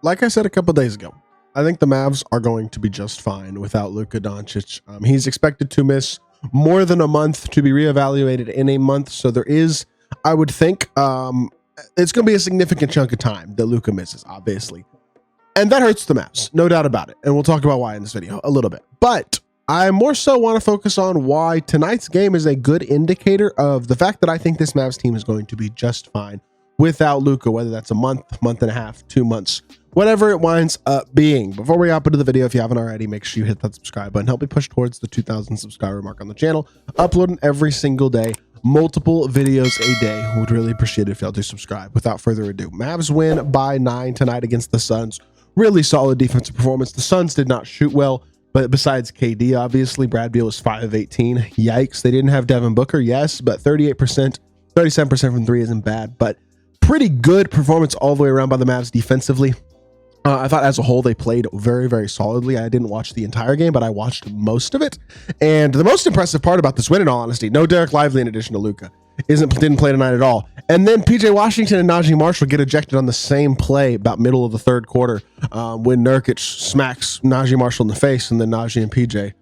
like I said a couple days ago, I think the Mavs are going to be just fine without Luka Doncic. He's expected to miss more than a month, to be reevaluated in a month. So there is, I would think, it's going to be a significant chunk of time that Luka misses, obviously. And that hurts the Mavs, no doubt about it. And we'll talk about why in this video a little bit. But I more so want to focus on why tonight's game is a good indicator of the fact that I think this Mavs team is going to be just fine without Luka, whether that's a month, month and a half, 2 months, whatever it winds up being. Before we hop into the video, if you haven't already, make sure you hit that subscribe button. Help me push towards the 2,000 subscriber mark on the channel. Uploading every single day, multiple videos a day. Would really appreciate it if y'all do subscribe. Without further ado, Mavs win by 9 tonight against the Suns. Really solid defensive performance. The Suns did not shoot well, but besides KD, obviously, Brad Beal was 5 of 18. Yikes. They didn't have Devin Booker, yes, but 38%, 37% from three isn't bad, but pretty good performance all the way around by the Mavs defensively. I thought as a whole, they played very, very solidly. I didn't watch the entire game, but I watched most of it. And the most impressive part about this win, in all honesty, no Derek Lively in addition to Luka, didn't play tonight at all. And then PJ Washington and Najee Marshall get ejected on the same play about middle of the third quarter when Nurkic smacks Najee Marshall in the face, and then Najee and PJ,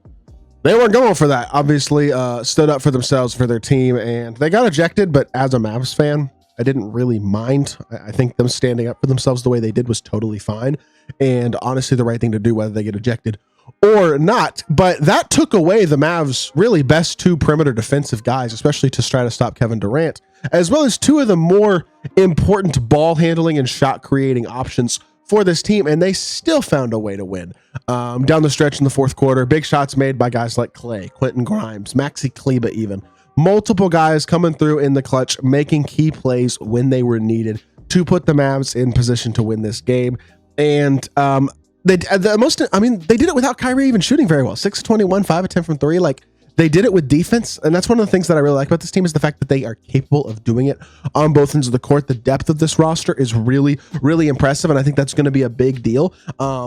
they weren't going for that. Obviously, stood up for themselves, for their team, and they got ejected. But as a Mavs fan, I didn't really mind. I think them standing up for themselves the way they did was totally fine, and honestly the right thing to do, whether they get ejected or not. But that took away the Mavs' really best 2 perimeter defensive guys, especially to try to stop Kevin Durant, as well as 2 of the more important ball handling and shot creating options for this team, and they still found a way to win. Down the stretch in the fourth quarter, big shots made by guys like Clay, Quentin Grimes, Maxi Kleber even. Multiple guys coming through in the clutch, making key plays when they were needed to put the Mavs in position to win this game. And they did it without Kyrie even shooting very well. 6-21, 5 of 10 from 3. Like, they did it with defense, and that's one of the things that I really like about this team is the fact that they are capable of doing it on both ends of the court. The depth of this roster is really, really impressive, and I think that's going to be a big deal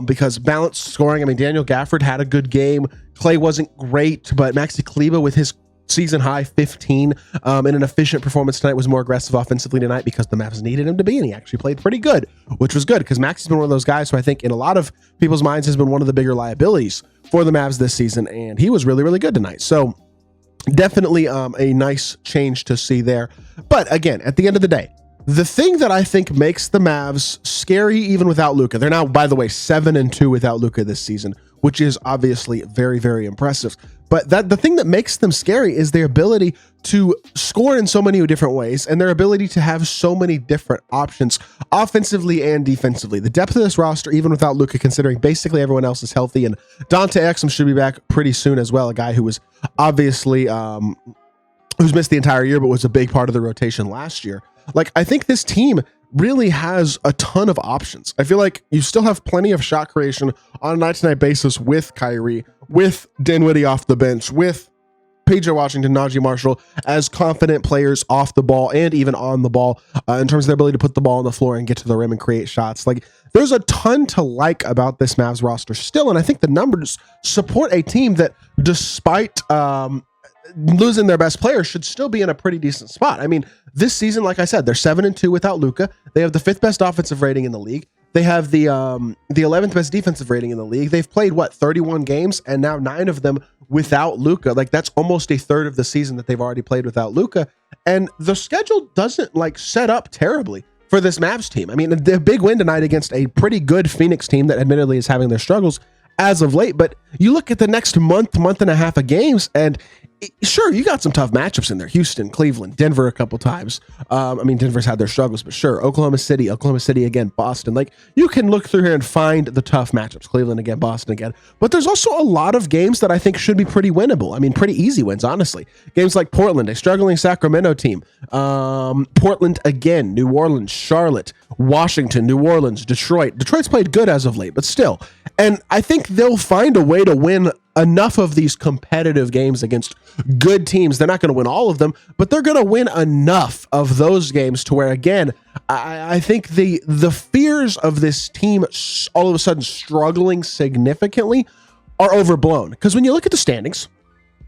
because balanced scoring. I mean, Daniel Gafford had a good game. Clay wasn't great, but Maxi Kleber with his season high 15 in an efficient performance tonight, was more aggressive offensively tonight because the Mavs needed him to be, and he actually played pretty good, which was good because Maxi's been one of those guys who I think in a lot of people's minds has been one of the bigger liabilities for the Mavs this season, and he was really, really good tonight. So definitely a nice change to see there. But again, at the end of the day, the thing that I think makes the Mavs scary even without Luka, they're now, by the way, 7-2 without Luka this season, which is obviously very, very impressive. But the thing that makes them scary is their ability to score in so many different ways and their ability to have so many different options offensively and defensively. The depth of this roster, even without Luka, considering basically everyone else is healthy, and Dante Exum should be back pretty soon as well, a guy who was obviously who's missed the entire year but was a big part of the rotation last year. Like, I think this team really has a ton of options. I feel like you still have plenty of shot creation on a night-to-night basis with Kyrie, with Dinwiddie off the bench, with PJ Washington, Najee Marshall as confident players off the ball and even on the ball in terms of their ability to put the ball on the floor and get to the rim and create shots. Like, there's a ton to like about this Mavs roster still, and I think the numbers support a team that, despite losing their best player, should still be in a pretty decent spot. I mean, this season, like I said, they're 7-2 without Luka. They have the 5th best offensive rating in the league. They have the 11th best defensive rating in the league. They've played, what, 31 games, and now 9 of them without Luka. Like, that's almost a third of the season that they've already played without Luka. And the schedule doesn't, like, set up terribly for this Mavs team. I mean, the big win tonight against a pretty good Phoenix team that admittedly is having their struggles as of late. But you look at the next month and a half of games, and sure, you got some tough matchups in there. Houston, Cleveland, Denver a couple times. I mean, Denver's had their struggles, but sure, Oklahoma City again, Boston. Like, you can look through here and find the tough matchups. Cleveland again, Boston again. But there's also a lot of games that I think should be pretty winnable. I mean, pretty easy wins, honestly. Games like Portland, a struggling Sacramento team. Portland again, New Orleans, Charlotte, Washington, New Orleans, Detroit. Detroit's played good as of late, but still. And I think they'll find a way to win enough of these competitive games against good teams. They're not going to win all of them, but they're going to win enough of those games to where, again, I think the fears of this team all of a sudden struggling significantly are overblown. Because when you look at the standings,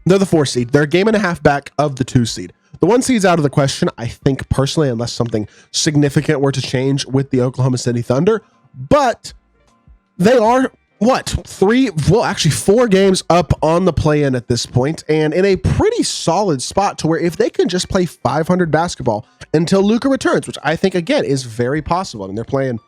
they're the 4 seed. They're a game and a half back of the 2 seed. The 1 seed's out of the question, I think, personally, unless something significant were to change with the Oklahoma City Thunder. But They are what? Actually 4 games up on the play-in at this point, and in a pretty solid spot to where if they can just play 500 basketball until Luka returns, which I think again is very possible. I mean, they're playing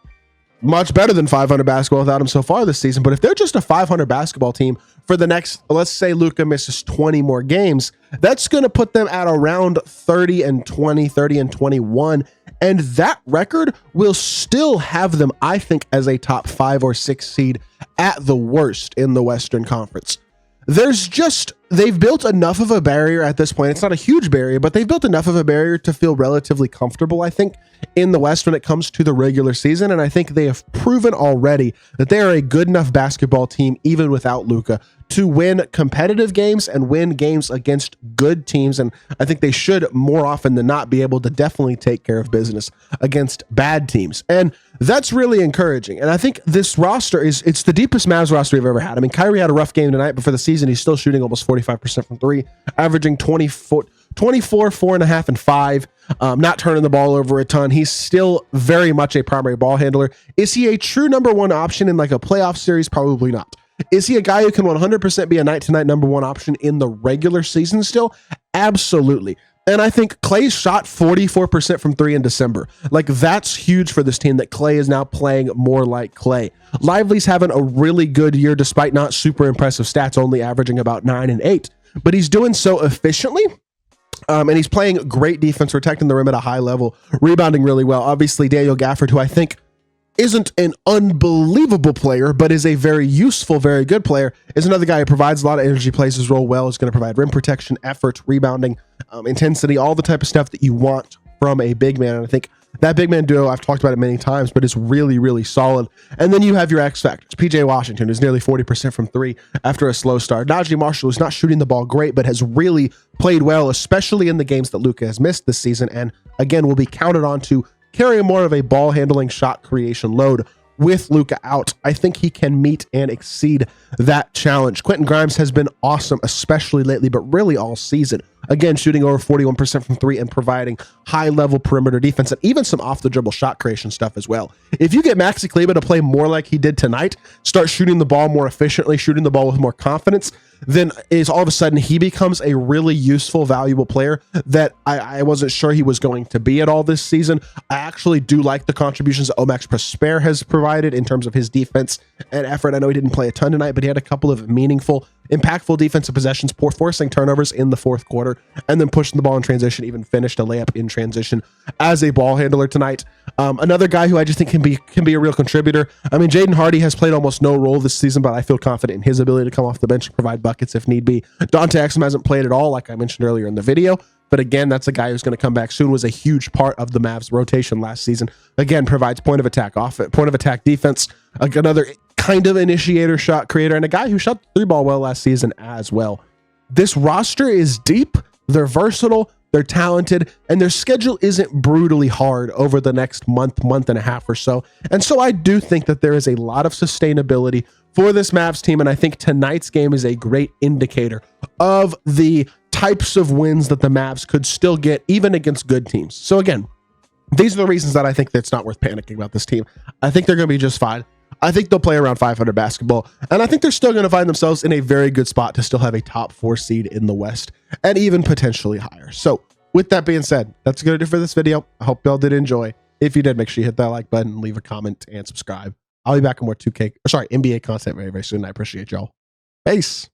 much better than 500 basketball without him so far this season. But if they're just a 500 basketball team for the next, let's say Luka misses 20 more games, that's going to put them at around 30 and 20, 30 and 21. And that record will still have them, I think, as a top 5 or 6 seed at the worst in the Western Conference. They've built enough of a barrier at this point. It's not a huge barrier, but they've built enough of a barrier to feel relatively comfortable, I think, in the West when it comes to the regular season. And I think they have proven already that they are a good enough basketball team, even without Luka, to win competitive games and win games against good teams. And I think they should more often than not be able to definitely take care of business against bad teams. And that's really encouraging. And I think this roster it's the deepest Mavs roster we've ever had. I mean, Kyrie had a rough game tonight, but for the season, he's still shooting almost 45% from 3, averaging 24, 4.5, and 5, not turning the ball over a ton. He's still very much a primary ball handler. Is he a true number 1 option in like a playoff series? Probably not. Is he a guy who can 100% be a night-to-night number 1 option in the regular season still? Absolutely. And I think Clay shot 44% from 3 in December. Like, that's huge for this team that Clay is now playing more like Clay. Lively's having a really good year despite not super impressive stats, only averaging about 9 and 8. But he's doing so efficiently. And he's playing great defense, protecting the rim at a high level, rebounding really well. Obviously, Daniel Gafford, who I think isn't an unbelievable player, but is a very useful, very good player, is another guy who provides a lot of energy, plays his role well, is going to provide rim protection, effort, rebounding, intensity, all the type of stuff that you want from a big man. And I think that big man duo, I've talked about it many times, but is really, really solid. And then you have your X factors. PJ Washington is nearly 40% from 3 after a slow start. Najee Marshall is not shooting the ball great, but has really played well, especially in the games that Luka has missed this season. And again, will be counted on to carry more of a ball handling shot creation load with Luka out. I think he can meet and exceed that challenge. Quentin Grimes has been awesome, especially lately, but really all season. Again, shooting over 41% from 3 and providing high-level perimeter defense and even some off-the-dribble shot creation stuff as well. If you get Maxi Kleber to play more like he did tonight, start shooting the ball more efficiently, shooting the ball with more confidence, then is all of a sudden he becomes a really useful, valuable player that I wasn't sure he was going to be at all this season. I actually do like the contributions that Omax Prosper has provided in terms of his defense and effort. I know he didn't play a ton tonight, but he had a couple of meaningful, impactful defensive possessions, forcing turnovers in the fourth quarter, and then pushing the ball in transition, even finished a layup in transition as a ball handler tonight. Another guy who I just think can be a real contributor. I mean, Jaden Hardy has played almost no role this season, but I feel confident in his ability to come off the bench and provide buckets if need be. Dante Exum hasn't played at all, like I mentioned earlier in the video. But again, that's a guy who's going to come back soon, was a huge part of the Mavs rotation last season. Again, provides point of attack defense, another kind of initiator, shot creator, and a guy who shot the 3-ball well last season as well. This roster is deep, they're versatile, they're talented, and their schedule isn't brutally hard over the next month and a half or so. And so I do think that there is a lot of sustainability for this Mavs team, and I think tonight's game is a great indicator of the types of wins that the Mavs could still get even against good teams. So again, these are the reasons that I think that it's not worth panicking about this team. I think they're going to be just fine. I think they'll play around 500 basketball, and I think they're still going to find themselves in a very good spot to still have a top 4 seed in the West and even potentially higher. So with that being said, that's going to do for this video. I hope y'all did enjoy. If you did, make sure you hit that like button, leave a comment, and subscribe. I'll be back with more NBA content very, very soon. I appreciate y'all. Peace.